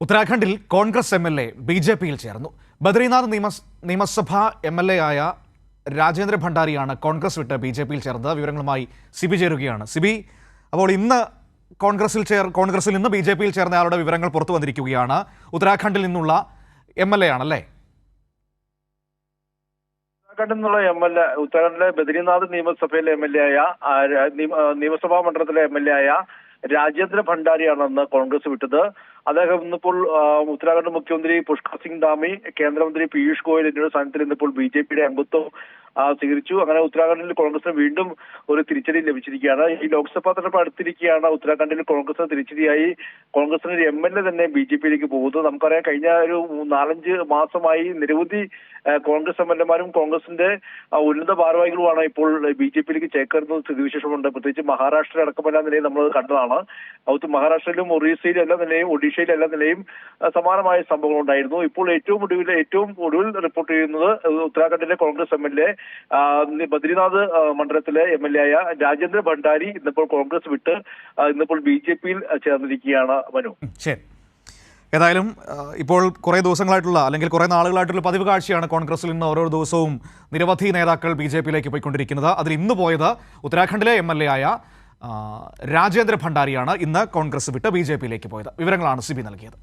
ഉത്തരാഖണ്ഡിൽ കോൺഗ്രസ് എം.എൽ.എ ബി.ജെ.പിയിൽ ചേർന്നു. ബദ്രിനാഥ് നിയമസഭാ എം.എൽ.എ ആയ രാജേന്ദ്ര ഭണ്ഡാരിയാണ് കോൺഗ്രസ് വിട്ട് ബി.ജെ.പിയിൽ ചേർന്നത്. വിവരങ്ങളുമായി സിബി ചേരുകയാണ്. സിബി, അപ്പോൾ ഇന്ന് കോൺഗ്രസിൽ നിന്ന് ബി.ജെ.പിയിൽ ചേർന്നയാളുടെ വിവരങ്ങൾ പുറത്തു വന്നിരിക്കുകയാണ്. ഉത്തരാഖണ്ഡിൽ നിന്നുള്ള എം.എൽ.എ ആണല്ലേ? ഉത്തരാഖണ്ഡിൽ നിന്നുള്ള എം.എൽ.എ, ഉത്തരാഖണ്ഡിലെ ബദ്രിനാഥ് നിയമസഭയിലെ എം.എൽ.എ ആയ നിയമസഭാ മണ്ഡലത്തിലെ എം.എൽ.എ ആയ രാജേന്ദ്ര ഭണ്ഡാരിയാണെന്ന് കോൺഗ്രസ് വിട്ടത്. അദ്ദേഹം ഇന്നിപ്പോൾ ഉത്തരാഖണ്ഡ് മുഖ്യമന്ത്രി പുഷ്കർ സിംഗ് ധാമി, കേന്ദ്രമന്ത്രി പീയൂഷ് ഗോയൽ എന്നിവരുടെ സ്ഥാനത്തിൽ ഇന്നിപ്പോൾ ബി.ജെ.പിയുടെ അംഗത്വം സ്വീകരിച്ചു. അങ്ങനെ ഉത്തരാഖണ്ഡിൽ കോൺഗ്രസിന് വീണ്ടും ഒരു തിരിച്ചടി ലഭിച്ചിരിക്കുകയാണ്. ഈ ലോക്സഭാ തെരഞ്ഞെടുപ്പ് അടുത്തിരിക്കുകയാണ്. ഉത്തരാഖണ്ഡിൽ കോൺഗ്രസിന് തിരിച്ചടിയായി കോൺഗ്രസിന് ഒരു എം.എൽ.എ തന്നെ ബി.ജെ.പിയിലേക്ക് പോകുന്നത്. നമുക്കറിയാം, കഴിഞ്ഞ ഒരു 4-5 മാസമായി നിരവധി കോൺഗ്രസ് എം.എൽ.എമാരും കോൺഗ്രസിന്റെ ഉന്നത ഭാരവാഹികളുമാണ് ഇപ്പോൾ ബി.ജെ.പിയിലേക്ക് ചേക്കേറുന്ന സ്ഥിതിവിശേഷമുണ്ട്. പ്രത്യേകിച്ച് മഹാരാഷ്ട്ര അടക്കമെല്ലാ നിലയും നമ്മൾ കണ്ടതാണ്. മഹാരാഷ്ട്രയിലും ഒറീസയിലും എല്ലാ നിലയും ഒഡീഷയിലും എല്ലാ നിലയും സമാനമായ സംഭവങ്ങൾ ഉണ്ടായിരുന്നു. ഇപ്പോൾ ഏറ്റവും ഒടുവിൽ റിപ്പോർട്ട് ചെയ്യുന്നത് ഉത്തരാഖണ്ഡിലെ കോൺഗ്രസ് എം.എൽ.എ ബദ്രിനാഥ് മണ്ഡലത്തിലെ എം.എൽ.എ ആയ രാജേന്ദ്ര ഭണ്ഡാരി ഇന്നിപ്പോൾ കോൺഗ്രസ് വിട്ട് ഇന്നിപ്പോൾ ബി.ജെ.പിയിൽ ചേർന്നിരിക്കുകയാണ്. മനു, ശരി. ഏതായാലും ഇപ്പോൾ കുറേ ദിവസങ്ങളായിട്ടുള്ള അല്ലെങ്കിൽ കുറേ നാളുകളായിട്ടുള്ള പതിവ് കാഴ്ചയാണ് കോൺഗ്രസിൽ നിന്ന് ഓരോ ദിവസവും നിരവധി നേതാക്കൾ ബി.ജെ.പിയിലേക്ക് പോയിക്കൊണ്ടിരിക്കുന്നത്. അതിൽ ഇന്ന് പോയത് ഉത്തരാഖണ്ഡിലെ എം.എൽ.എ ആയ രാജേന്ദ്ര ഭണ്ഡാരിയാണ്. ഇന്ന് കോൺഗ്രസ് വിട്ട് ബി.ജെ.പിയിലേക്ക് പോയത്. വിവരങ്ങളാണ് സിബി നൽകിയത്.